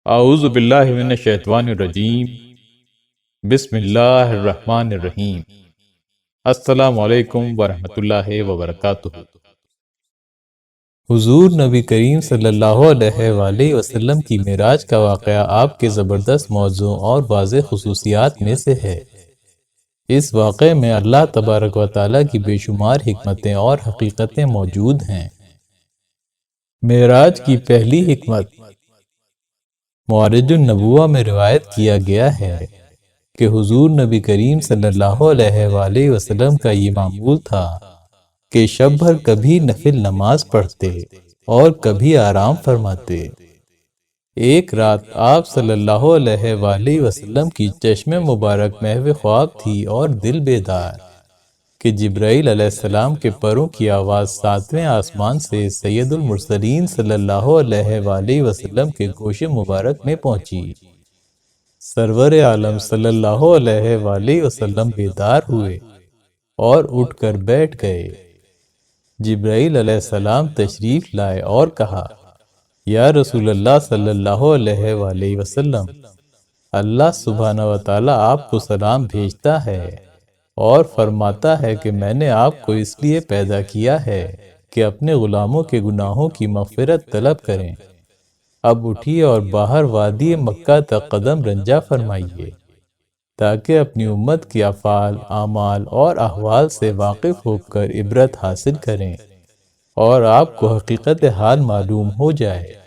اعوذ باللہ من الشیطان الرجیم۔ بسم اللہ الرحمن الرحیم۔ السلام علیکم ورحمۃ اللہ وبرکاتہ۔ حضور نبی کریم صلی اللہ علیہ وآلہ وسلم کی معراج کا واقعہ آپ کے زبردست موضوع اور واضح خصوصیات میں سے ہے۔ اس واقعے میں اللہ تبارک و تعالیٰ کی بے شمار حکمتیں اور حقیقتیں موجود ہیں۔ معراج کی پہلی حکمت معارج النبوہ میں روایت کیا گیا ہے کہ حضور نبی کریم صلی اللہ علیہ وآلہ وسلم کا یہ معمول تھا کہ شب بھر کبھی نفل نماز پڑھتے اور کبھی آرام فرماتے۔ ایک رات آپ صلی اللہ علیہ وآلہ وسلم کی چشم مبارک محو خواب تھی اور دل بیدار کہ جبرائیل علیہ السلام کے پروں کی آواز ساتویں آسمان سے سید المرسلین صلی اللہ علیہ وآلہ وسلم کے گوش مبارک میں پہنچی۔ سرور عالم صلی اللہ علیہ وآلہ وسلم بیدار ہوئے اور اٹھ کر بیٹھ گئے۔ جبرائیل علیہ السلام تشریف لائے اور کہا، یا رسول اللہ صلی اللہ علیہ وآلہ وسلم، اللہ سبحانہ و تعالیٰ آپ کو سلام بھیجتا ہے اور فرماتا ہے کہ میں نے آپ کو اس لیے پیدا کیا ہے کہ اپنے غلاموں کے گناہوں کی مغفرت طلب کریں۔ اب اٹھیے اور باہر وادی مکہ تک قدم رنجہ فرمائیے تاکہ اپنی امت کی افعال، اعمال اور احوال سے واقف ہو کر عبرت حاصل کریں اور آپ کو حقیقت حال معلوم ہو جائے۔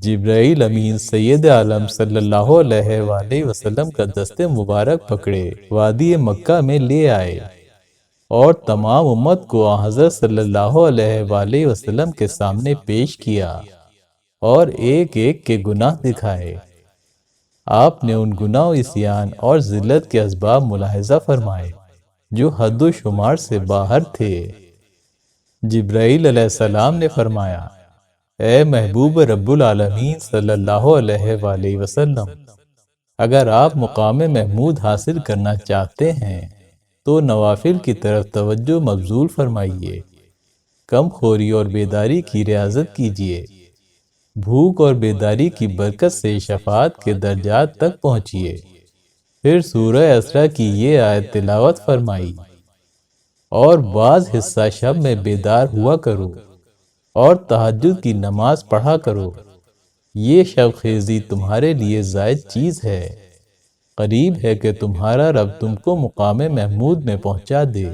جبرائیل امین سید عالم صلی اللہ علیہ وآلہ وسلم کا دست مبارک پکڑے وادی مکہ میں لے آئے اور تمام امت کو حضرت صلی اللہ علیہ وآلہ وسلم کے سامنے پیش کیا اور ایک ایک کے گناہ دکھائے۔ آپ نے ان گناہ و عصیان اور ذلت کے اسباب ملاحظہ فرمائے جو حد و شمار سے باہر تھے۔ جبرائیل علیہ السلام نے فرمایا، اے محبوب رب العالمین صلی اللہ علیہ وآلہ وسلم، اگر آپ مقام محمود حاصل کرنا چاہتے ہیں تو نوافل کی طرف توجہ مبذول فرمائیے، کم خوری اور بیداری کی ریاضت کیجیے، بھوک اور بیداری کی برکت سے شفاعت کے درجات تک پہنچیے۔ پھر سورہ اسراء کی یہ آیت تلاوت فرمائی، اور بعض حصہ شب میں بیدار ہوا کرو اور تہجد کی نماز پڑھا کرو، یہ شب خیزی تمہارے لیے زائد چیز ہے، قریب ہے کہ تمہارا رب تم کو مقام محمود میں پہنچا دے۔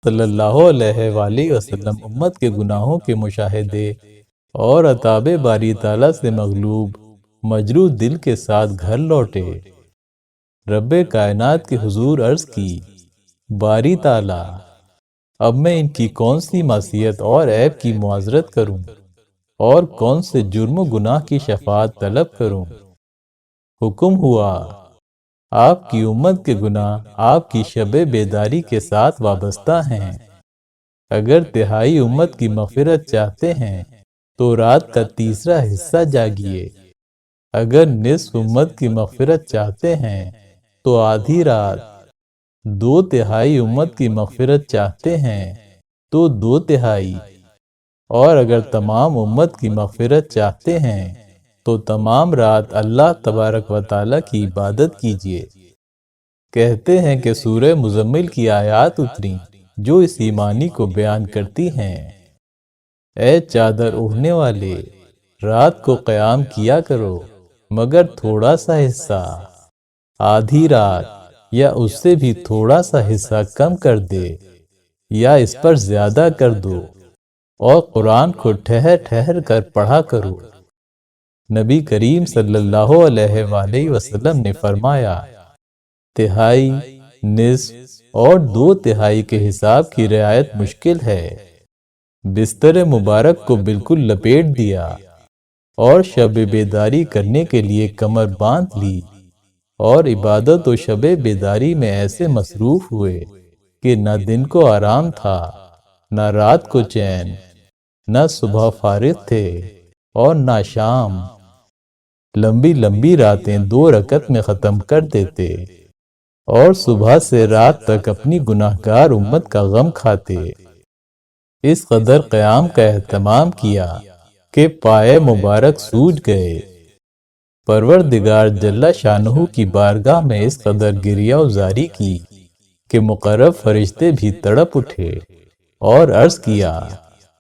صلی اللہ علیہ وآلہ وسلم امت کے گناہوں کے مشاہدے اور عتاب باری تعالیٰ سے مغلوب مجروح دل کے ساتھ گھر لوٹے۔ رب کائنات کے حضور عرض کی، باری تعالیٰ، اب میں ان کی کون سی معصیت اور عیب کی معذرت کروں اور کون سے جرم و گناہ کی شفاعت طلب کروں؟ حکم ہوا، آپ کی امت کے گناہ آپ کی شب بیداری کے ساتھ وابستہ ہیں۔ اگر تہائی امت کی مغفرت چاہتے ہیں تو رات کا تیسرا حصہ جاگیے، اگر نصف امت کی مغفرت چاہتے ہیں تو آدھی رات، 2/3 امت کی مغفرت چاہتے ہیں تو 2/3، اور اگر تمام امت کی مغفرت چاہتے ہیں تو تمام رات اللہ تبارک و تعالیٰ کی عبادت کیجیے۔ کہتے ہیں کہ سورہ مزمل کی آیات اتریں جو اس ایمانی کو بیان کرتی ہیں، اے چادر اوڑھنے والے، رات کو قیام کیا کرو مگر تھوڑا سا حصہ، آدھی رات یا اس سے بھی تھوڑا سا حصہ کم کر دے یا اس پر زیادہ کر دو، اور قرآن کو ٹھہر ٹھہر کر پڑھا کرو۔ نبی کریم صلی اللہ علیہ وآلہ وسلم نے فرمایا، تہائی، نصف اور 2/3 کے حساب کی رعایت مشکل ہے۔ بستر مبارک کو بالکل لپیٹ دیا اور شب بیداری کرنے کے لیے کمر باندھ لی اور عبادت و شب بیداری میں ایسے مصروف ہوئے کہ نہ دن کو آرام تھا، نہ رات کو چین، نہ صبح فارغ تھے اور نہ شام۔ لمبی لمبی راتیں 2 رکعت میں ختم کر دیتے اور صبح سے رات تک اپنی گناہگار امت کا غم کھاتے۔ اس قدر قیام کا اہتمام کیا کہ پائے مبارک سوج گئے۔ پروردگار جل شانہ کی بارگاہ میں اس قدر گریہ وزاری کی کہ مقرب فرشتے بھی تڑپ اٹھے اور عرض کیا،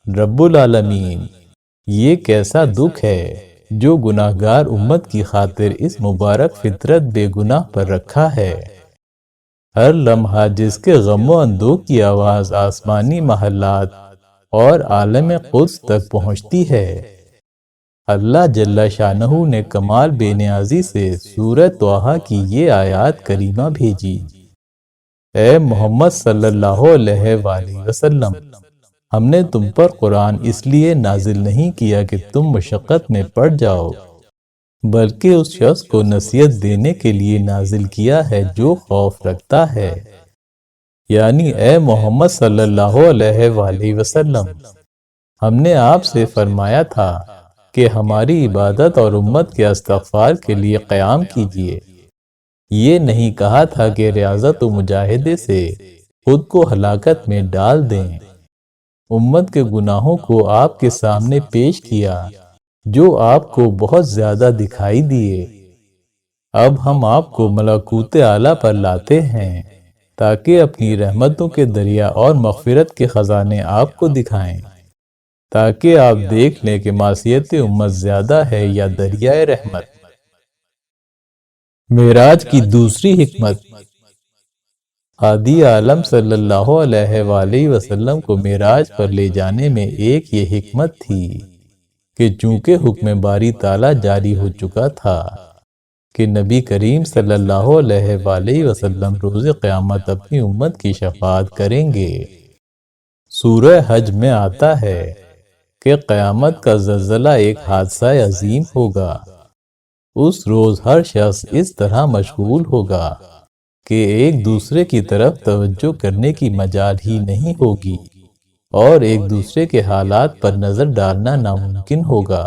رب العالمین، یہ کیسا دکھ ہے جو گناہگار امت کی خاطر اس مبارک فطرت بے گناہ پر رکھا ہے۔ ہر لمحہ جس کے غم و اندوہ کی آواز آسمانی محلات اور عالم قدس تک پہنچتی ہے۔ اللہ جل شانہ نے کمال بے نیازی سے سورہ طٰہٰ کی یہ آیات کریمہ بھیجی۔ اے محمد صلی اللہ علیہ وآلہ وسلم، ہم نے تم پر قرآن اس لیے نازل نہیں کیا کہ تم مشقت میں پڑ جاؤ، بلکہ اس شخص کو نصیحت دینے کے لیے نازل کیا ہے جو خوف رکھتا ہے۔ یعنی اے محمد صلی اللہ علیہ وآلہ وسلم، ہم نے آپ سے فرمایا تھا کہ ہماری عبادت اور امت کے استغفار کے لیے قیام کیجیے۔ یہ نہیں کہا تھا کہ ریاضت و مجاہدے سے خود کو ہلاکت میں ڈال دیں۔ امت کے گناہوں کو آپ کے سامنے پیش کیا جو آپ کو بہت زیادہ دکھائی دیے۔ اب ہم آپ کو ملکوت اعلیٰ پر لاتے ہیں تاکہ اپنی رحمتوں کے دریا اور مغفرت کے خزانے آپ کو دکھائیں، تاکہ آپ دیکھ لیں کہ معصیت امت زیادہ ہے یا دریائے رحمت۔ معراج کی دوسری حکمت۔ ہادی عالم صلی اللہ علیہ وآلہ وسلم کو معراج پر لے جانے میں ایک یہ حکمت تھی کہ چونکہ حکم باری تعالیٰ جاری ہو چکا تھا کہ نبی کریم صلی اللہ علیہ وآلہ وسلم روز قیامت اپنی امت کی شفاعت کریں گے۔ سورہ حج میں آتا ہے کہ قیامت کا زلزلہ ایک حادثہ عظیم ہوگا۔ اس روز ہر شخص اس طرح مشغول ہوگا کہ ایک دوسرے کی طرف توجہ کرنے کی مجال ہی نہیں ہوگی اور ایک دوسرے کے حالات پر نظر ڈالنا ناممکن ہوگا۔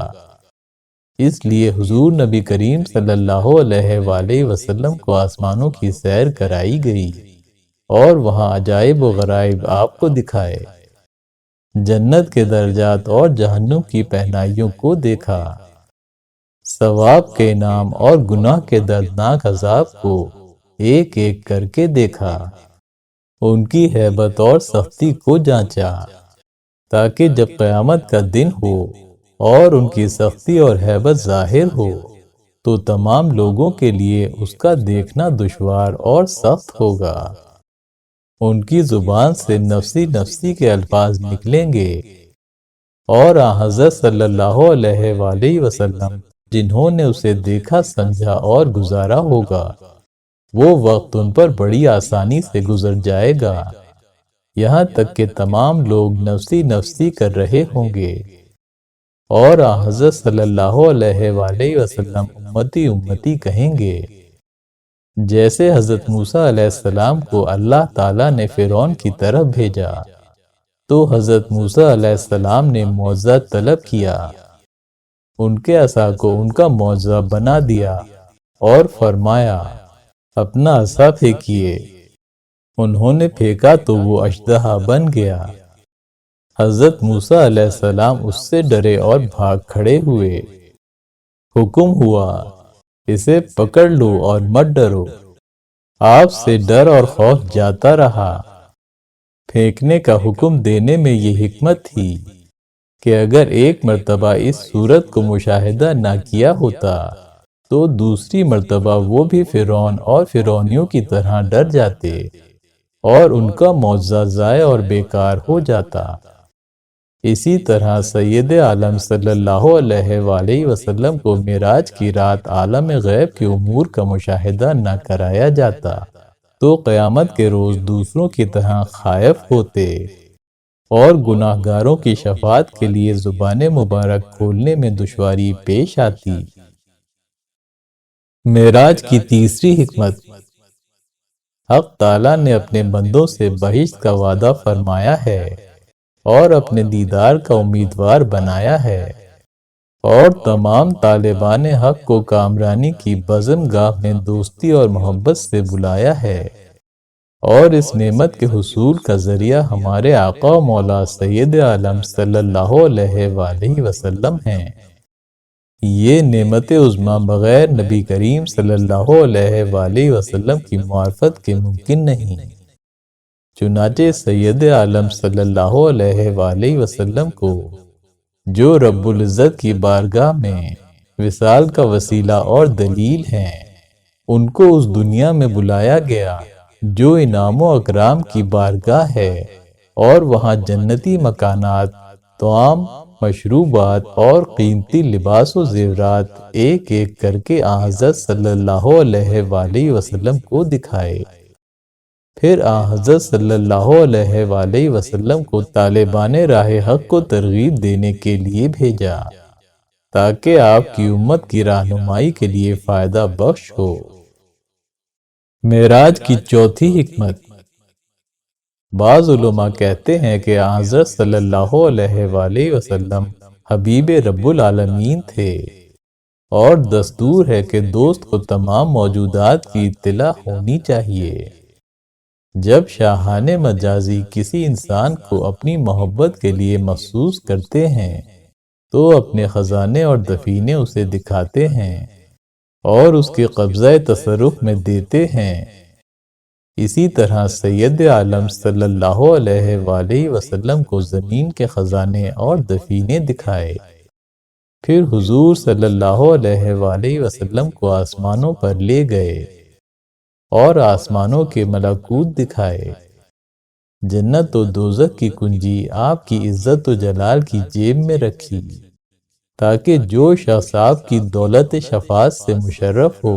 اس لیے حضور نبی کریم صلی اللہ علیہ وآلہ وسلم کو آسمانوں کی سیر کرائی گئی اور وہاں عجائب و غرائب آپ کو دکھائے۔ جنت کے درجات اور جہنم کی پہنائیوں کو دیکھا، ثواب کے انعام اور گناہ کے دردناک عذاب کو ایک ایک کر کے دیکھا، ان کی ہیبت اور سختی کو جانچا، تاکہ جب قیامت کا دن ہو اور ان کی سختی اور ہیبت ظاہر ہو تو تمام لوگوں کے لیے اس کا دیکھنا دشوار اور سخت ہوگا۔ ان کی زبان سے نفسی نفسی کے الفاظ نکلیں گے، اور حضرت صلی اللہ علیہ وآلہ وسلم جنہوں نے اسے دیکھا سمجھا اور گزارا ہوگا، وہ وقت ان پر بڑی آسانی سے گزر جائے گا، یہاں تک کہ تمام لوگ نفسی نفسی کر رہے ہوں گے، اور حضرت صلی اللہ علیہ وآلہ وسلم امتی امتی کہیں گے۔ جیسے حضرت موسیٰ علیہ السلام کو اللہ تعالیٰ نے فرعون کی طرف بھیجا تو حضرت موسیٰ علیہ السلام نے معجزہ طلب کیا، ان کے عصا کو ان کا معجزہ بنا دیا اور فرمایا، اپنا عصا پھینکیے۔ انہوں نے پھینکا تو وہ اژدہا بن گیا۔ حضرت موسیٰ علیہ السلام اس سے ڈرے اور بھاگ کھڑے ہوئے۔ حکم ہوا، اسے پکڑ لو اور مت ڈرو۔ آپ سے ڈر اور خوف جاتا رہا۔ پھینکنے کا حکم دینے میں یہ حکمت تھی کہ اگر ایک مرتبہ اس صورت کو مشاہدہ نہ کیا ہوتا تو دوسری مرتبہ وہ بھی فرعون اور فرعونیوں کی طرح ڈر جاتے اور ان کا معجزہ ضائع اور بیکار ہو جاتا۔ اسی طرح سید عالم صلی اللہ علیہ وآلہ وسلم کو معراج کی رات عالم غیب کے امور کا مشاہدہ نہ کرایا جاتا تو قیامت کے روز دوسروں کی طرح خائف ہوتے اور گناہ گاروں کی شفاعت کے لیے زبان مبارک کھولنے میں دشواری پیش آتی۔ معراج کی تیسری حکمت۔ حق تعالیٰ نے اپنے بندوں سے بہشت کا وعدہ فرمایا ہے اور اپنے دیدار کا امیدوار بنایا ہے، اور تمام طالبان حق کو کامرانی کی بزم گاہ میں دوستی اور محبت سے بلایا ہے۔ اور اس نعمت کے حصول کا ذریعہ ہمارے آقا و مولا سید عالم صلی اللہ علیہ وآلہ وسلم ہیں۔ یہ نعمت عظمیٰ بغیر نبی کریم صلی اللہ علیہ وآلہ وسلم کی معرفت کے ممکن نہیں۔ چنانچہ سید عالم صلی اللہ علیہ وآلہ وسلم کو جو رب العزت کی بارگاہ میں وصال کا وسیلہ اور دلیل ہیں، ان کو اس دنیا میں بلایا گیا جو انعام و اکرام کی بارگاہ ہے، اور وہاں جنتی مکانات، طعام، مشروبات اور قیمتی لباس و زیورات ایک ایک کر کے آن حضرت صلی اللہ علیہ وآلہ وسلم کو دکھائے۔ پھر آن حضرت صلی اللہ علیہ وآلہ وسلم کو طالبان راہ حق کو ترغیب دینے کے لیے بھیجا، تاکہ آپ کی امت کی رہنمائی کے لیے فائدہ بخش ہو۔ معراج کی چوتھی حکمت۔ بعض علماء کہتے ہیں کہ حضرت صلی اللہ علیہ وآلہ وسلم حبیب رب العالمین تھے، اور دستور ہے کہ دوست کو تمام موجودات کی اطلاع ہونی چاہیے۔ جب شاہان مجازی کسی انسان کو اپنی محبت کے لیے مخصوص کرتے ہیں تو اپنے خزانے اور دفینے اسے دکھاتے ہیں اور اس کے قبضہ تصرف میں دیتے ہیں۔ اسی طرح سید عالم صلی اللہ علیہ وآلہ وسلم کو زمین کے خزانے اور دفینے دکھائے، پھر حضور صلی اللہ علیہ وآلہ وسلم کو آسمانوں پر لے گئے اور آسمانوں کے ملکوت دکھائے۔ جنت و دوزخ کی کنجی آپ کی عزت و جلال کی جیب میں رکھی، تاکہ جو شخص آپ کی دولت شفاعت سے مشرف ہو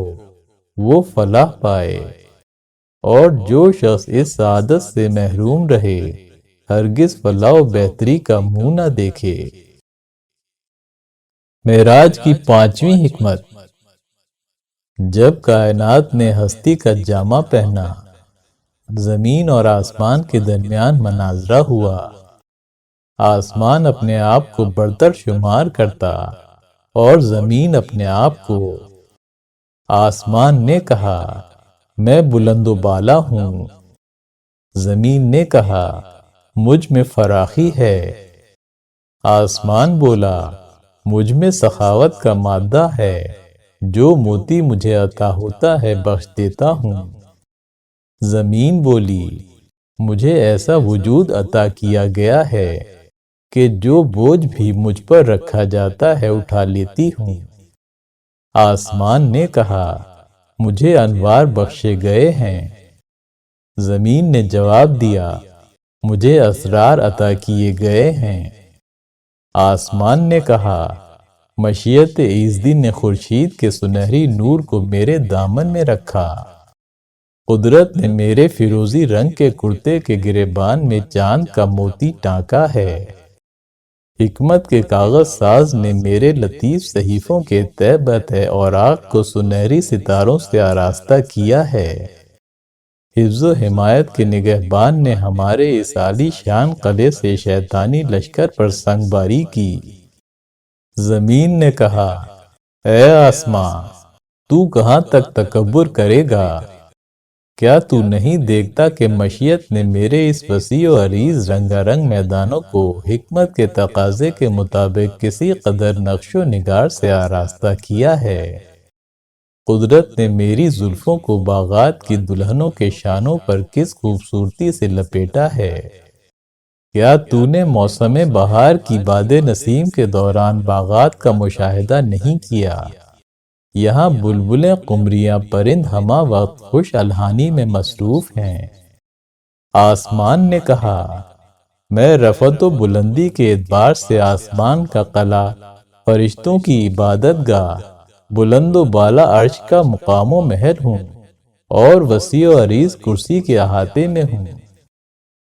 وہ فلاح پائے، اور جو شخص اس سعادت سے محروم رہے ہرگز فلاح و بہتری کا منہ نہ دیکھے۔ معراج کی پانچویں حکمت۔ جب کائنات نے ہستی کا جامہ پہنا، زمین اور آسمان کے درمیان مناظرہ ہوا۔ آسمان اپنے آپ کو برتر شمار کرتا اور زمین اپنے آپ کو۔ آسمان نے کہا، میں بلند و بالا ہوں۔ زمین نے کہا، مجھ میں فراخی ہے۔ آسمان بولا، مجھ میں سخاوت کا مادہ ہے، جو موتی مجھے عطا ہوتا ہے بخش دیتا ہوں۔ زمین بولی، مجھے ایسا وجود عطا کیا گیا ہے کہ جو بوجھ بھی مجھ پر رکھا جاتا ہے اٹھا لیتی ہوں۔ آسمان نے کہا، مجھے انوار بخشے گئے ہیں۔ زمین نے جواب دیا، مجھے اسرار عطا کیے گئے ہیں۔ آسمان نے کہا، مشیت ایزدی نے خورشید کے سنہری نور کو میرے دامن میں رکھا۔ قدرت نے میرے فیروزی رنگ کے کرتے کے گریبان میں چاند کا موتی ٹانکا ہے۔ حکمت کے کاغذ ساز نے میرے لطیف صحیفوں کے تہ بتہ اوراق کو سنہری ستاروں سے آراستہ کیا ہے۔ حفظ و حمایت کے نگہبان نے ہمارے اس عالی شان قلعے سے شیطانی لشکر پر سنگ باری کی۔ زمین نے کہا، اے آسمان، تو کہاں تک تکبر کرے گا؟ کیا تو نہیں دیکھتا کہ مشیت نے میرے اس وسیع و عریض رنگا رنگ میدانوں کو حکمت کے تقاضے کے مطابق کسی قدر نقش و نگار سے آراستہ کیا ہے؟ قدرت نے میری زلفوں کو باغات کی دلہنوں کے شانوں پر کس خوبصورتی سے لپیٹا ہے۔ کیا تو نے موسم بہار کی باد نسیم کے دوران باغات کا مشاہدہ نہیں کیا؟ یہاں بلبلیں قمریاں پرند ہمہ وقت خوش الحانی میں مصروف ہیں۔ آسمان نے کہا، میں رفعت و بلندی کے اعتبار سے آسمان کا قلعہ، فرشتوں کی عبادت گاہ، بلند و بالا عرش کا مقام و محل ہوں، اور وسیع و عریض کرسی کے احاطے میں ہوں۔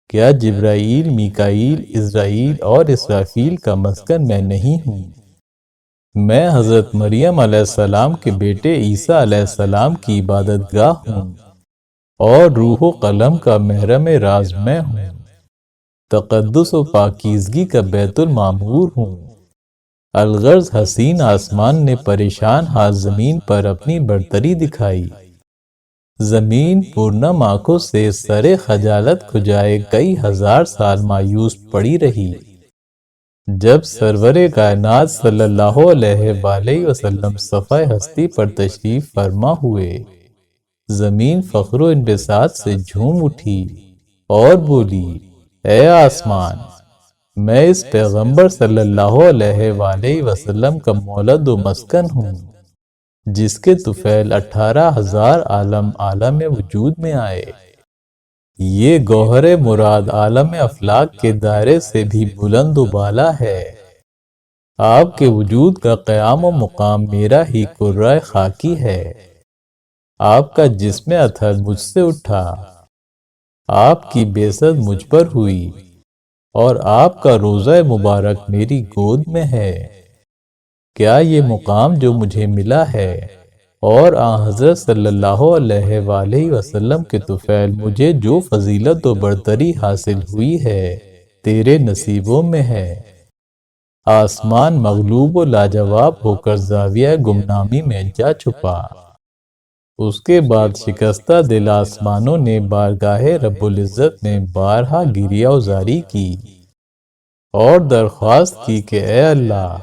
کیا جبرائیل، میکائیل، عزرائیل اور اسرافیل کا مسکن میں نہیں ہوں؟ میں حضرت مریم علیہ السلام کے بیٹے عیسیٰ علیہ السلام کی عبادت گاہ ہوں، اور روح و قلم کا محرم راز میں ہوں۔ تقدس و پاکیزگی کا بیت المعمور ہوں۔ الغرض حسین آسمان نے پریشان حال زمین پر اپنی برتری دکھائی۔ زمین پورنم آنکھوں سے سر خجالت کھجائے کئی ہزار سال مایوس پڑی رہی۔ جب سرور کائنات صلی اللہ علیہ وآلہ وسلم صفحہ ہستی پر تشریف فرما ہوئے، زمین فخر و انبساط سے جھوم اٹھی اور بولی، اے آسمان، میں اس پیغمبر صلی اللہ علیہ وآلہ وسلم کا مولد و مسکن ہوں، جس کے طفیل 18,000 عالم وجود میں آئے۔ یہ گوہر مراد عالم افلاک کے دائرے سے بھی بلند و بالا ہے۔ آپ کے وجود کا قیام و مقام میرا ہی کرۂ خاکی ہے۔ آپ کا جسم اطہر مجھ سے اٹھا، آپ کی بعثت مجھ پر ہوئی، اور آپ کا روضہ مبارک میری گود میں ہے۔ کیا یہ مقام جو مجھے ملا ہے اور آن حضرت صلی اللہ علیہ وآلہ وسلم کے طفیل مجھے جو فضیلت و برتری حاصل ہوئی ہے، تیرے نصیبوں میں ہے؟ آسمان مغلوب و لاجواب ہو کر زاویہ گمنامی میں جا چھپا۔ اس کے بعد شکستہ دل آسمانوں نے بارگاہ رب العزت میں بارہا گریہ وزاری کی اور درخواست کی کہ اے اللہ،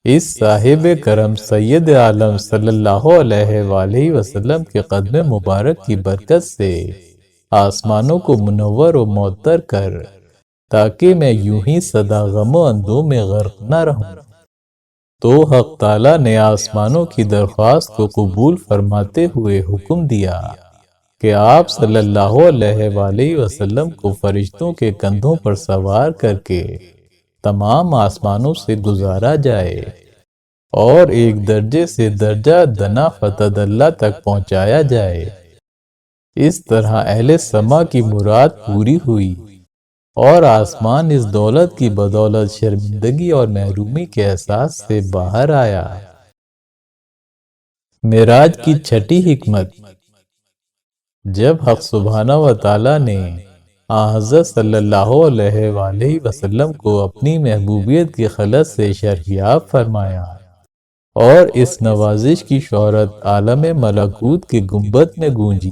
اس صاحب کرم سید عالم صلی اللہ علیہ وآلہ وسلم کے قدم مبارک کی برکت سے آسمانوں کو منور و معطر کر، تاکہ میں یوں ہی سدا غم و اندوہ میں غرق نہ رہوں۔ تو حق تعالیٰ نے آسمانوں کی درخواست کو قبول فرماتے ہوئے حکم دیا کہ آپ صلی اللہ علیہ وآلہ وسلم کو فرشتوں کے کندھوں پر سوار کر کے تمام آسمانوں سے گزارا جائے اور ایک درجے سے درجہ دنا فتد اللہ تک پہنچایا جائے۔ اس طرح اہل سما کی مراد پوری ہوئی اور آسمان اس دولت کی بدولت شرمندگی اور محرومی کے احساس سے باہر آیا۔ معراج کی چھٹی حکمت۔ جب حق سبحانہ و تعالیٰ نے حضرت صلی اللہ علیہ وآلہ وسلم کو اپنی محبوبیت کی خلعت سے شرفیاب فرمایا اور اس نوازش کی شہرت عالم ملکوت کے گنبد میں گونجی،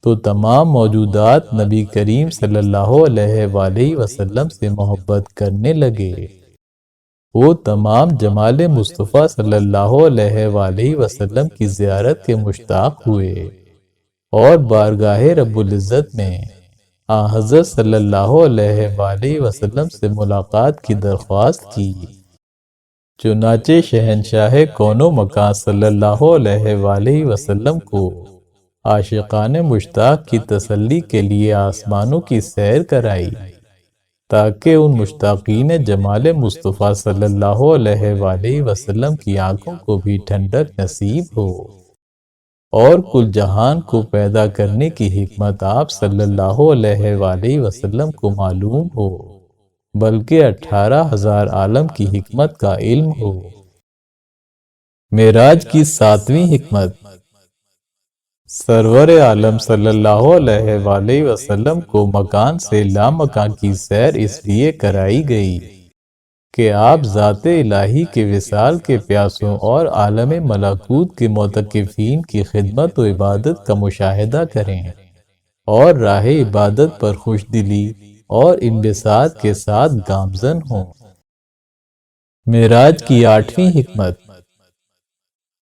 تو تمام موجودات نبی کریم صلی اللہ علیہ وآلہ وسلم سے محبت کرنے لگے۔ وہ تمام جمال مصطفیٰ صلی اللہ علیہ وآلہ وسلم کی زیارت کے مشتاق ہوئے اور بارگاہ رب العزت میں حضرت صلی اللہ علیہ وآلہ وسلم سے ملاقات کی درخواست کی۔ چنانچہ شہنشاہ کون و مکان صلی اللہ علیہ وآلہ وسلم کو عاشقان مشتاق کی تسلی کے لیے آسمانوں کی سیر کرائی، تاکہ ان مشتاقین جمال مصطفیٰ صلی اللہ علیہ وآلہ وسلم کی آنکھوں کو بھی ٹھنڈک نصیب ہو۔ اور کل جہان کو پیدا کرنے کی حکمت آپ صلی اللہ علیہ وآلہ وسلم کو معلوم ہو، بلکہ 18,000 عالم کی حکمت کا علم ہو۔ معراج کی 7ویں حکمت۔ سرور عالم صلی اللہ علیہ وآلہ وسلم کو مکان سے لامکان کی سیر اس لیے کرائی گئی کہ آپ ذات الہی کے وصال کے پیاسوں اور عالم ملکوت کے معتکفین کی خدمت و عبادت کا مشاہدہ کریں اور راہ عبادت پر خوش دلی اور انبساط کے ساتھ گامزن ہوں۔ معراج کی 8ویں حکمت۔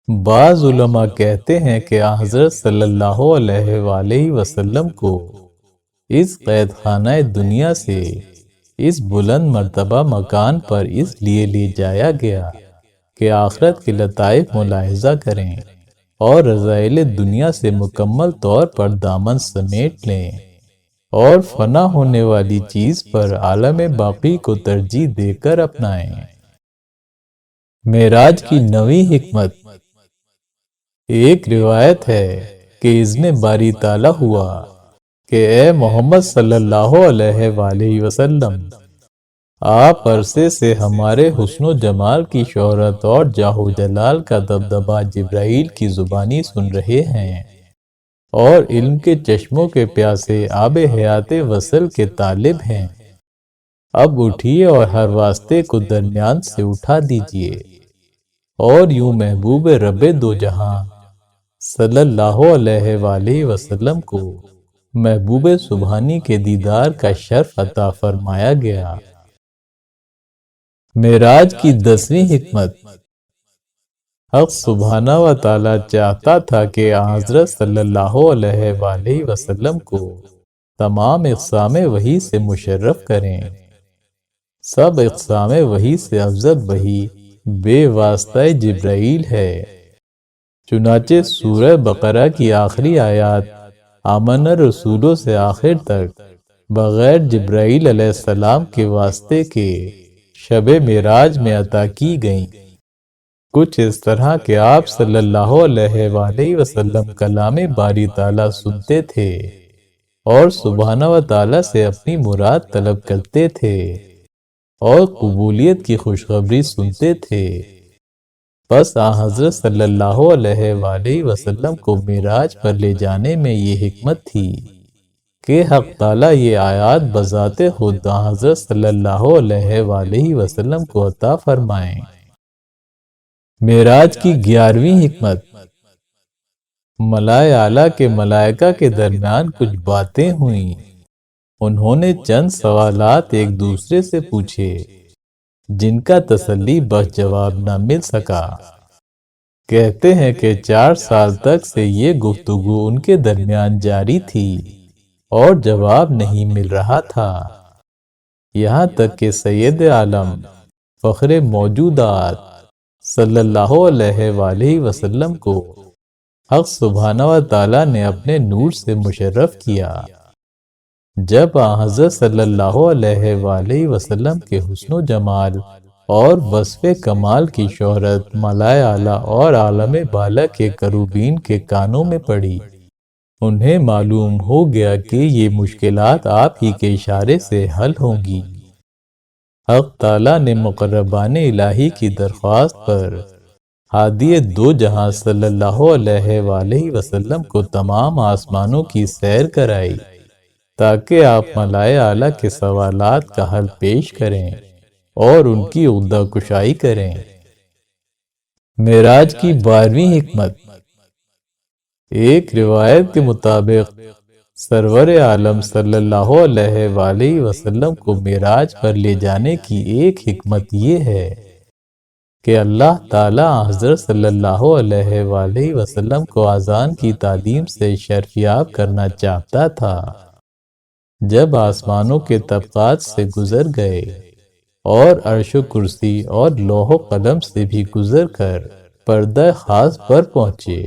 بعض علماء کہتے ہیں کہ حضرت صلی اللہ علیہ وآلہ وسلم کو اس قید خانہ دنیا سے اس بلند مرتبہ مکان پر اس لیے لے جایا گیا کہ آخرت کے لطائف ملاحظہ کریں اور رذائل دنیا سے مکمل طور پر دامن سمیٹ لیں اور فنا ہونے والی چیز پر عالم باقی کو ترجیح دے کر اپنائیں۔ معراج کی 9ویں حکمت۔ ایک روایت ہے کہ اذن باری تعالیٰ ہوا کہ اے محمد صلی اللہ علیہ وآلہ وسلم، آپ عرصے سے ہمارے حسن و جمال کی شہرت اور جاہ و جلال کا دبدبہ جبرائیل کی زبانی سن رہے ہیں اور علم کے چشموں کے پیاسے آب حیات وصل کے طالب ہیں۔ اب اٹھیے اور ہر واسطے کو درمیان سے اٹھا دیجیے اور یوں محبوب رب دو جہاں صلی اللہ علیہ وآلہ وسلم کو محبوب سبحانی کے دیدار کا شرف عطا فرمایا گیا۔ معراج کی 10ویں حکمت، حق سبحانہ و تعالی چاہتا تھا کہ حضرت صلی اللہ علیہ وآلہ وسلم کو تمام اقسام وحی سے مشرف کریں۔ سب اقسام وحی سے افضل وحی بے واسطہ جبرائیل ہے۔ چنانچہ سورہ بقرہ کی آخری آیات آمن رسولوں سے آخر تک بغیر جبرائیل علیہ السلام کے واسطے کے شب معراج میں عطا کی گئیں۔ کچھ اس طرح کہ آپ صلی اللہ علیہ وآلہ وسلم کلام باری تعالیٰ سنتے تھے اور سبحانہ و تعالیٰ سے اپنی مراد طلب کرتے تھے اور قبولیت کی خوشخبری سنتے تھے۔ بس حضرت صلی اللہ علیہ وآلہ وسلم کو معراج پر لے جانے میں یہ حکمت تھی کہ حق تعالیٰ یہ آیات بذات خود حضرت صلی اللہ علیہ وآلہ وسلم کو عطا فرمائیں۔ معراج کی 11ویں حکمت، ملائے اعلیٰ کے ملائکہ کے درمیان کچھ باتیں ہوئیں۔ انہوں نے چند سوالات ایک دوسرے سے پوچھے جن کا تسلی بخش جواب نہ مل سکا۔ کہتے ہیں کہ 4 سال تک سے یہ گفتگو ان کے درمیان جاری تھی اور جواب نہیں مل رہا تھا، یہاں تک کہ سید عالم فخر موجودات صلی اللہ علیہ وآلہ وسلم کو حق سبحانہ و تعالیٰ نے اپنے نور سے مشرف کیا۔ جب حضرت صلی اللہ علیہ وآلہ وسلم کے حسن و جمال اور وصف کمال کی شہرت ملائے اعلیٰ اور عالم بالا کے کروبین کے کانوں میں پڑی، انہیں معلوم ہو گیا کہ یہ مشکلات آپ ہی کے اشارے سے حل ہوں گی۔ حق تعالیٰ نے مقربان الہی کی درخواست پر ہادی دو جہاں صلی اللہ علیہ وآلہ وسلم کو تمام آسمانوں کی سیر کرائی تاکہ آپ ملائے اعلیٰ کے سوالات کا حل پیش کریں اور ان کی عقدہ کشائی کریں۔ معراج کی 12ویں حکمت، ایک روایت کے مطابق سرور عالم صلی اللہ علیہ وآلہ وسلم کو معراج پر لے جانے کی ایک حکمت یہ ہے کہ اللہ تعالیٰ حضرت صلی اللہ علیہ وآلہ وسلم کو اذان کی تعلیم سے شرفیاب کرنا چاہتا تھا۔ جب آسمانوں کے طبقات سے گزر گئے اور عرش و کرسی اور لوح و قلم سے بھی گزر کر پردہ خاص پر پہنچے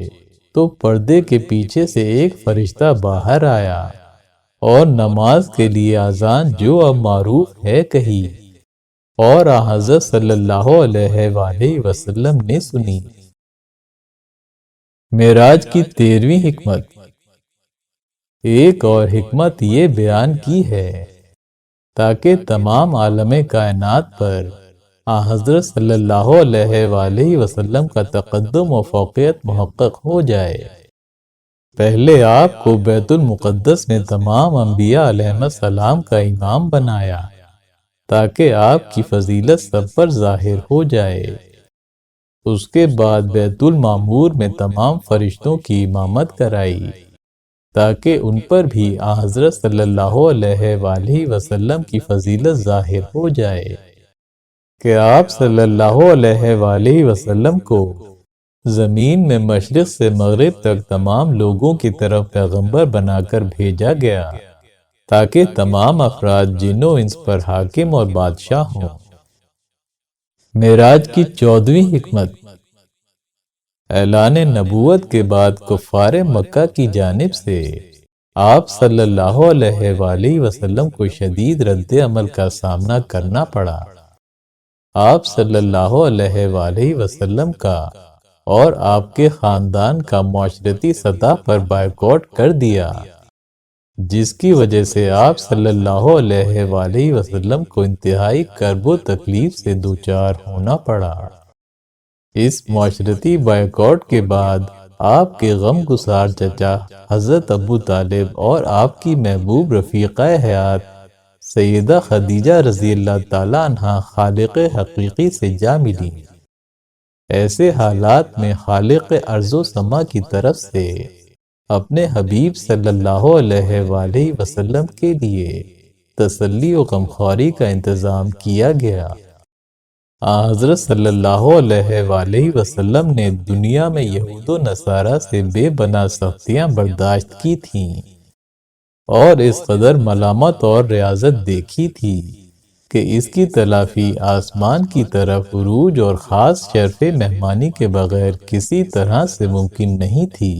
تو پردے کے پیچھے سے ایک فرشتہ باہر آیا اور نماز کے لیے اذان جو اب معروف ہے کہی، اور حضرت صلی اللہ علیہ وآلہ وسلم نے سنی۔ معراج کی 13ویں حکمت، ایک اور حکمت یہ بیان کی ہے تاکہ تمام عالم کائنات پر حضرت صلی اللہ علیہ وآلہ وسلم کا تقدم و فوقیت محقق ہو جائے۔ پہلے آپ کو بیت المقدس میں تمام انبیاء علیہ السلام کا امام بنایا تاکہ آپ کی فضیلت سب پر ظاہر ہو جائے۔ اس کے بعد بیت المعمور میں تمام فرشتوں کی امامت کرائی تاکہ ان پر بھی حضرت صلی اللہ علیہ وآلہ وسلم کی فضیلت ظاہر ہو جائے کہ آپ صلی اللہ علیہ وآلہ وسلم کو زمین میں مشرق سے مغرب تک تمام لوگوں کی طرف پیغمبر بنا کر بھیجا گیا تاکہ تمام افراد جن و انس پر حاکم اور بادشاہ ہوں۔ معراج کی 14ویں حکمت، اعلان نبوت کے بعد کفار مکہ کی جانب سے آپ صلی اللہ علیہ وآلہ وسلم کو شدید رد عمل کا سامنا کرنا پڑا۔ آپ صلی اللہ علیہ وآلہ وسلم کا اور آپ کے خاندان کا معاشرتی سطح پر بائیکاٹ کر دیا، جس کی وجہ سے آپ صلی اللہ علیہ وآلہ وسلم کو انتہائی کرب و تکلیف سے دوچار ہونا پڑا۔ اس معاشرتی بائیکاٹ کے بعد آپ کے غم گسار چچا حضرت ابو طالب اور آپ کی محبوب رفیقہ حیات سیدہ خدیجہ رضی اللہ تعالیٰ عنہ خالق حقیقی سے جا ملی۔ ایسے حالات میں خالق ارض و سما کی طرف سے اپنے حبیب صلی اللہ علیہ وآلہ وسلم کے لیے تسلی و غمخواری کا انتظام کیا گیا۔ حضرت صلی اللہ علیہ وآلہ وسلم نے دنیا میں یہود و نصارہ سے بے بنا سختیاں برداشت کی تھیں اور اس قدر ملامت اور ریاضت دیکھی تھی کہ اس کی تلافی آسمان کی طرف عروج اور خاص شرف مہمانی کے بغیر کسی طرح سے ممکن نہیں تھی۔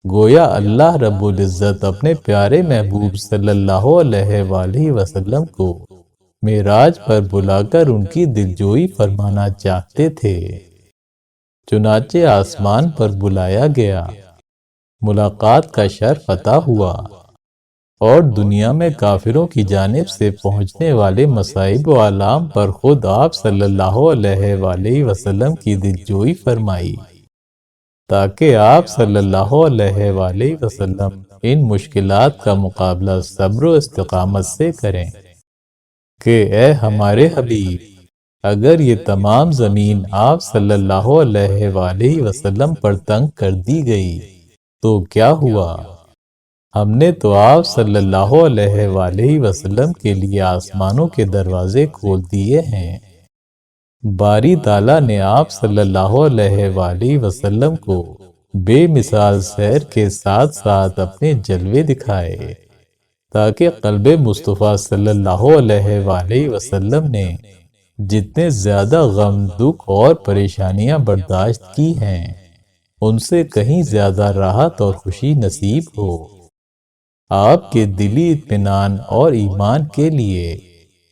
گویا اللہ رب العزت اپنے پیارے محبوب صلی اللہ علیہ وآلہ وسلم کو معراج پر بلا کر ان کی دلجوئی فرمانا چاہتے تھے۔ چنانچہ آسمان پر بلایا گیا، ملاقات کا شرف عطا ہوا اور دنیا میں کافروں کی جانب سے پہنچنے والے مصائب و آلام پر خود آپ صلی اللہ علیہ وآلہ وسلم کی دلجوئی فرمائی، تاکہ آپ صلی اللہ علیہ وآلہ وسلم ان مشکلات کا مقابلہ صبر و استقامت سے کریں کہ اے ہمارے حبیب، اگر یہ تمام زمین آپ صلی اللہ علیہ وآلہ وسلم پر تنگ کر دی گئی تو کیا ہوا؟ ہم نے تو آپ صلی اللہ علیہ وآلہ وسلم کے لیے آسمانوں کے دروازے کھول دیے ہیں۔ باری تعالیٰ نے آپ صلی اللہ علیہ وآلہ وسلم کو بے مثال سیر کے ساتھ ساتھ اپنے جلوے دکھائے، تاکہ قلب مصطفیٰ صلی اللہ علیہ وآلہ وسلم نے جتنے زیادہ غم، دکھ اور پریشانیاں برداشت کی ہیں، ان سے کہیں زیادہ راحت اور خوشی نصیب ہو۔ آپ کے دلی اطمینان اور ایمان کے لیے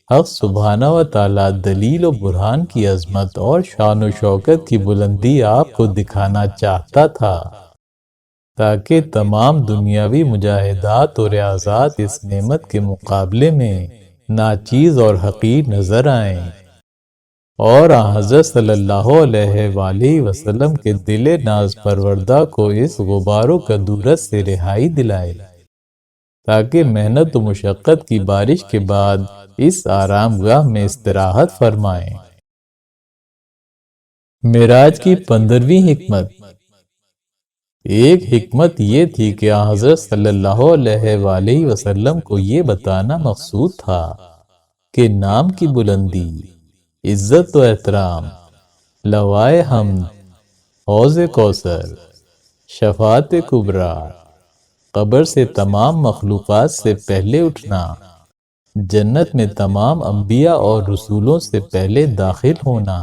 حق سبحانہ و تعالیٰ دلیل و برہان کی عظمت اور شان و شوکت کی بلندی آپ کو دکھانا چاہتا تھا، تاکہ تمام دنیاوی مجاہدات اور ریاضات اس نعمت کے مقابلے میں ناچیز اور حقیر نظر آئیں، اور حضرت صلی اللہ علیہ وآلہ وسلم کے دل ناز پروردہ کو اس غبار و کدورت سے رہائی دلائے، تاکہ محنت و مشقت کی بارش کے بعد اس آرام گاہ میں استراحت فرمائیں۔ معراج کی 15ویں حکمت۔ ایک حکمت یہ تھی کہ حضرت صلی اللہ علیہ وآلہ وسلم کو یہ بتانا مقصود تھا کہ نام کی بلندی، عزت و احترام، لوائے حمد، حوض کوثر، شفاعت کبریٰ، قبر سے تمام مخلوقات سے پہلے اٹھنا، جنت میں تمام انبیاء اور رسولوں سے پہلے داخل ہونا،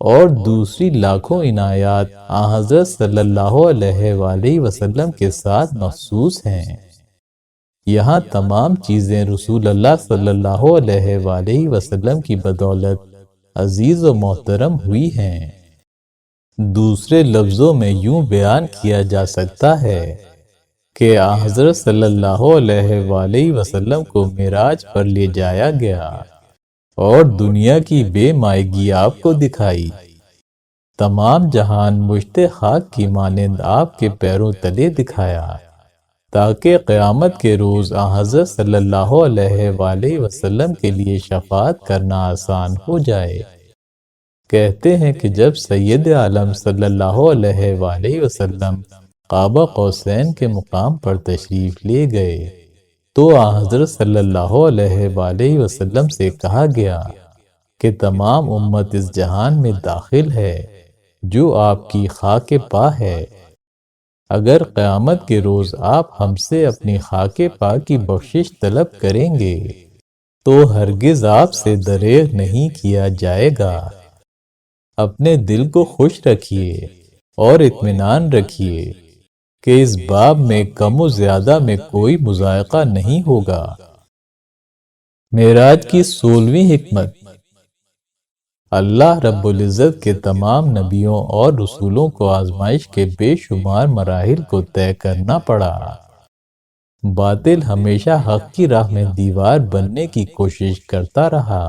اور دوسری لاکھوں عنایات حضرت صلی اللہ علیہ وآلہ وسلم کے ساتھ مخصوص ہیں۔ یہاں تمام چیزیں رسول اللہ صلی اللہ علیہ وآلہ وسلم کی بدولت عزیز و محترم ہوئی ہیں۔ دوسرے لفظوں میں یوں بیان کیا جا سکتا ہے کہ حضرت صلی اللہ علیہ وآلہ وسلم کو معراج پر لے جایا گیا اور دنیا کی بے مائگی آپ کو دکھائی۔ تمام جہان مشت خاک کی مانند آپ کے پیروں تلے دکھایا، تاکہ قیامت کے روز حضرت صلی اللہ علیہ وآلہ وسلم کے لیے شفاعت کرنا آسان ہو جائے۔ کہتے ہیں کہ جب سید عالم صلی اللہ علیہ وآلہ وسلم قاب قوسین کے مقام پر تشریف لے گئے تو حضرت صلی اللہ علیہ وآلہ وسلم سے کہا گیا کہ تمام امت اس جہان میں داخل ہے جو آپ کی خاک پا ہے۔ اگر قیامت کے روز آپ ہم سے اپنی خاک پا کی بخشش طلب کریں گے تو ہرگز آپ سے دریغ نہیں کیا جائے گا۔ اپنے دل کو خوش رکھیے اور اطمینان رکھیے کہ اس باب میں کم و زیادہ میں کوئی مذائقہ نہیں ہوگا۔ معراج کی 16ویں حکمت۔ اللہ رب العزت کے تمام نبیوں اور رسولوں کو آزمائش کے بے شمار مراحل کو طے کرنا پڑا۔ باطل ہمیشہ حق کی راہ میں دیوار بننے کی کوشش کرتا رہا،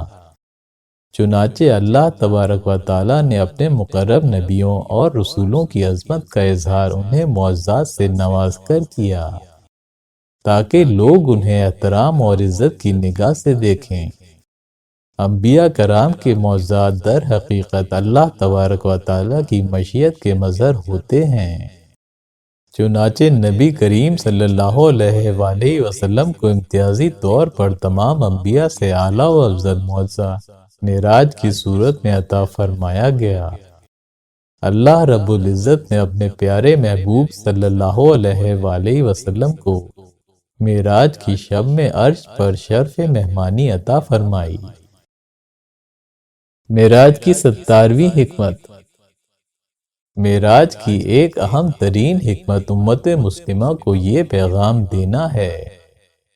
چنانچہ اللہ تبارک و تعالیٰ نے اپنے مقرب نبیوں اور رسولوں کی عظمت کا اظہار انہیں معجزات سے نواز کر کیا، تاکہ لوگ انہیں احترام اور عزت کی نگاہ سے دیکھیں۔ انبیاء کرام کے معجزات در حقیقت اللہ تبارک و تعالیٰ کی مشیت کے مظہر ہوتے ہیں۔ چنانچہ نبی کریم صلی اللہ علیہ وآلہ وسلم کو امتیازی طور پر تمام انبیاء سے اعلیٰ و افضل معجزہ معراج کی صورت میں عطا فرمایا گیا۔ اللہ رب العزت نے اپنے پیارے محبوب صلی اللہ علیہ وآلہ وسلم کو معراج کی شب میں عرش پر شرف مہمانی عطا فرمائی۔ معراج کی 17ویں حکمت۔ معراج کی ایک اہم ترین حکمت امت مسلمہ کو یہ پیغام دینا ہے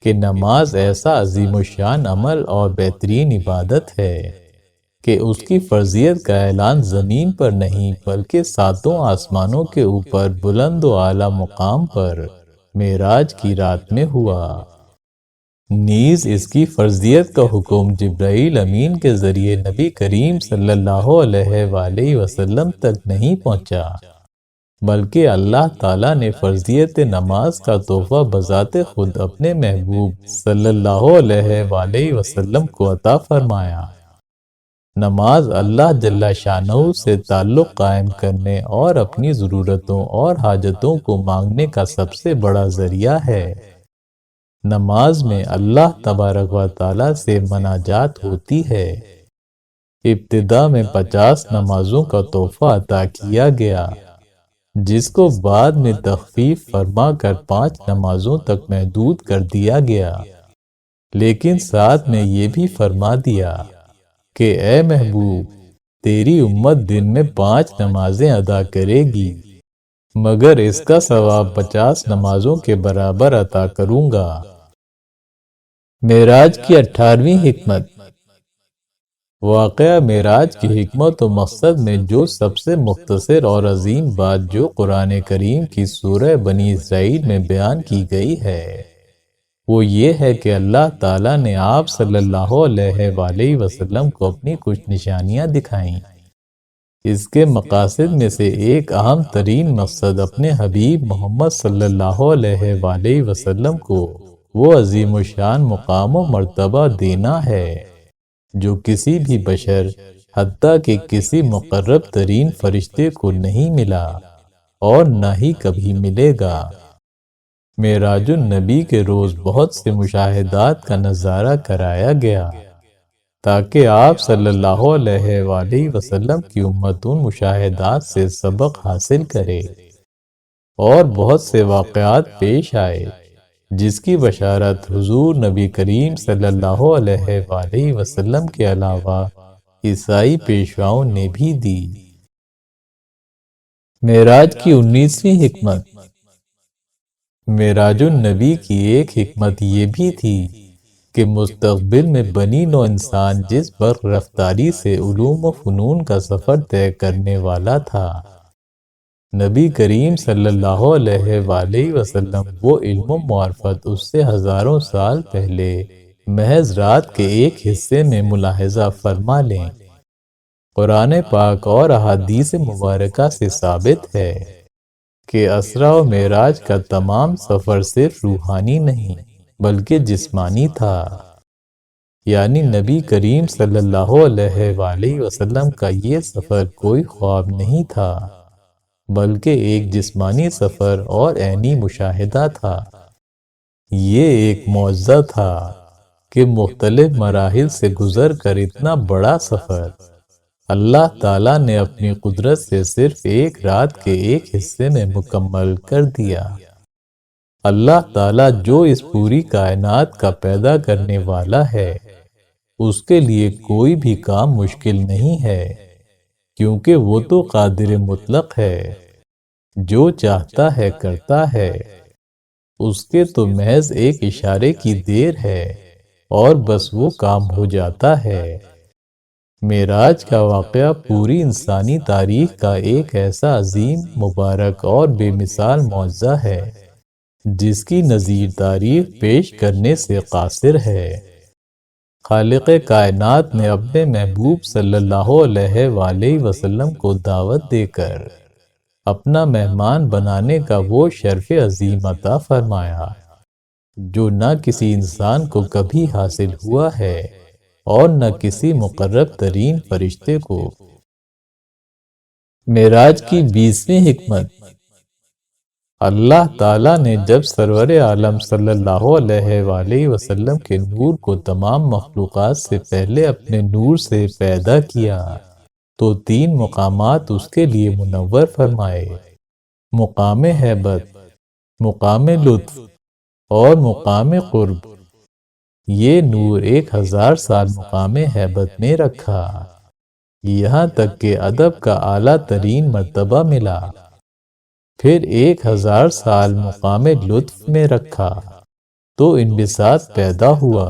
کہ نماز ایسا عظیم الشان عمل اور بہترین عبادت ہے کہ اس کی فرضیت کا اعلان زمین پر نہیں بلکہ ساتوں آسمانوں کے اوپر بلند و اعلیٰ مقام پر معراج کی رات میں ہوا۔ نیز اس کی فرضیت کا حکم جبرائیل امین کے ذریعے نبی کریم صلی اللہ علیہ وآلہ وسلم تک نہیں پہنچا، بلکہ اللہ تعالیٰ نے فرضیت نماز کا تحفہ بذات خود اپنے محبوب صلی اللہ علیہ وآلہ وسلم کو عطا فرمایا۔ نماز اللہ جل شانہ سے تعلق قائم کرنے اور اپنی ضرورتوں اور حاجتوں کو مانگنے کا سب سے بڑا ذریعہ ہے۔ نماز میں اللہ تبارک و تعالیٰ سے مناجات ہوتی ہے۔ ابتدا میں 50 نمازوں کا تحفہ عطا کیا گیا، جس کو بعد میں تخفیف فرما کر 5 نمازوں تک محدود کر دیا گیا، لیکن ساتھ میں یہ بھی فرما دیا کہ اے محبوب، تیری امت دن میں 5 نمازیں ادا کرے گی، مگر اس کا ثواب 50 نمازوں کے برابر عطا کروں گا۔ معراج کی 18ویں حکمت۔ واقعہ معراج کی حکمت و مقصد میں جو سب سے مختصر اور عظیم بات جو قرآن کریم کی سورہ بنی اسرائیل میں بیان کی گئی ہے وہ یہ ہے کہ اللہ تعالیٰ نے آپ صلی اللہ علیہ وآلہ وسلم کو اپنی کچھ نشانیاں دکھائیں۔ اس کے مقاصد میں سے ایک اہم ترین مقصد اپنے حبیب محمد صلی اللہ علیہ وآلہ وسلم کو وہ عظیم الشان مقام و مرتبہ دینا ہے جو کسی بھی بشر حتیٰ کہ کسی مقرب ترین فرشتے کو نہیں ملا اور نہ ہی کبھی ملے گا۔ معراج النبی کے روز بہت سے مشاہدات کا نظارہ کرایا گیا تاکہ آپ صلی اللہ علیہ وآلہ وسلم کی امت ان مشاہدات سے سبق حاصل کرے، اور بہت سے واقعات پیش آئے جس کی بشارت حضور نبی کریم صلی اللہ علیہ وآلہ وسلم کے علاوہ عیسائی پیشواؤں نے بھی دی۔ معراج کی 19ویں حکمت۔ معراج النبی کی ایک حکمت یہ بھی تھی کہ مستقبل میں بنی نوع انسان جس برق رفتاری سے علوم و فنون کا سفر طے کرنے والا تھا، نبی کریم صلی اللہ علیہ وآلہ وسلم وہ علم و معرفت اس سے ہزاروں سال پہلے محض رات کے ایک حصے میں ملاحظہ فرما لیں۔ قرآن پاک اور احادیث مبارکہ سے ثابت ہے کہ اسرا و معراج کا تمام سفر صرف روحانی نہیں بلکہ جسمانی تھا، یعنی نبی کریم صلی اللہ علیہ وآلہ وسلم کا یہ سفر کوئی خواب نہیں تھا بلکہ ایک جسمانی سفر اور عینی مشاہدہ تھا۔ یہ ایک معجزہ تھا کہ مختلف مراحل سے گزر کر اتنا بڑا سفر اللہ تعالیٰ نے اپنی قدرت سے صرف ایک رات کے ایک حصے میں مکمل کر دیا۔ اللہ تعالیٰ جو اس پوری کائنات کا پیدا کرنے والا ہے، اس کے لیے کوئی بھی کام مشکل نہیں ہے، کیونکہ وہ تو قادر مطلق ہے، جو چاہتا ہے کرتا ہے، اس کے تو محض ایک اشارے کی دیر ہے اور بس وہ کام ہو جاتا ہے۔ معراج کا واقعہ پوری انسانی تاریخ کا ایک ایسا عظیم، مبارک اور بے مثال معجزہ ہے جس کی نظیر تاریخ پیش کرنے سے قاصر ہے۔ خالق کائنات نے اپنے محبوب صلی اللہ علیہ وآلہ وسلم کو دعوت دے کر اپنا مہمان بنانے کا وہ شرف عظیم عطا فرمایا جو نہ کسی انسان کو کبھی حاصل ہوا ہے اور نہ کسی مقرب ترین فرشتے کو۔ معراج کی 20ویں حکمت۔ اللہ تعالیٰ نے جب سرور عالم صلی اللہ علیہ وآلہ وسلم کے نور کو تمام مخلوقات سے پہلے اپنے نور سے پیدا کیا تو 3 مقامات اس کے لیے منور فرمائے: مقام ہیبت، مقام لطف اور مقام قرب۔ یہ نور 1000 سال مقام ہیبت میں رکھا، یہاں تک کہ ادب کا اعلیٰ ترین مرتبہ ملا۔ پھر 1000 سال مقام لطف میں رکھا تو انبساط پیدا ہوا۔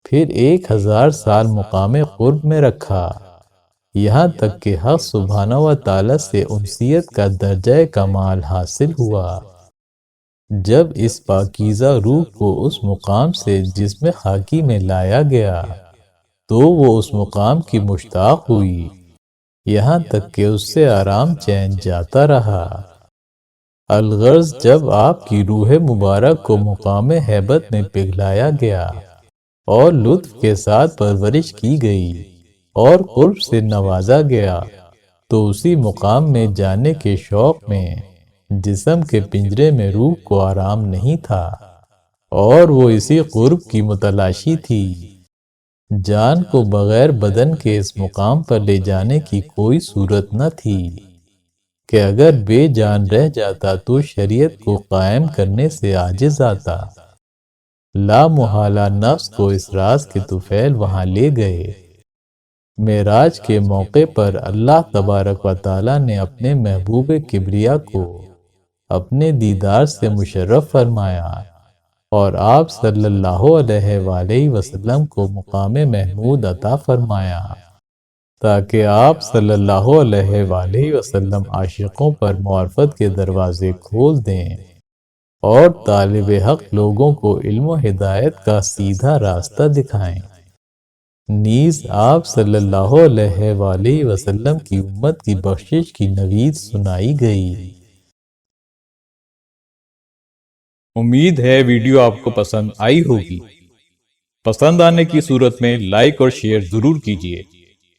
پھر 1000 سال مقام قرب میں رکھا، یہاں تک کہ حق سبحانہ و تعالی سے انسیت کا درجہ کمال حاصل ہوا۔ جب اس پاکیزہ روح کو اس مقام سے جسم خاکی میں لایا گیا تو وہ اس مقام کی مشتاق ہوئی، یہاں تک کہ اس سے آرام چین جاتا رہا۔ الغرض جب آپ کی روح مبارک کو مقام ہیبت میں پگھلایا گیا اور لطف کے ساتھ پرورش کی گئی اور قرب سے نوازا گیا تو اسی مقام میں جانے کے شوق میں جسم کے پنجرے میں روح کو آرام نہیں تھا اور وہ اسی قرب کی متلاشی تھی۔ جان کو بغیر بدن کے اس مقام پر لے جانے کی کوئی صورت نہ تھی کہ اگر بے جان رہ جاتا تو شریعت کو قائم کرنے سے عاجز آتا۔ لا محالہ نفس کو اس راز کے طفیل وہاں لے گئے۔ معراج کے موقع پر اللہ تبارک و تعالی نے اپنے محبوب کبریا کو اپنے دیدار سے مشرف فرمایا اور آپ صلی اللہ علیہ وآلہ وسلم کو مقام محمود عطا فرمایا تاکہ آپ صلی اللہ علیہ وآلہ وسلم عاشقوں پر معرفت کے دروازے کھول دیں اور طالب حق لوگوں کو علم و ہدایت کا سیدھا راستہ دکھائیں۔ نیز آپ صلی اللہ علیہ وآلہ وسلم کی امت کی بخشش کی نوید سنائی گئی۔ امید ہے ویڈیو آپ کو پسند آئی ہوگی۔ پسند آنے کی صورت میں لائک اور شیئر ضرور کیجیے۔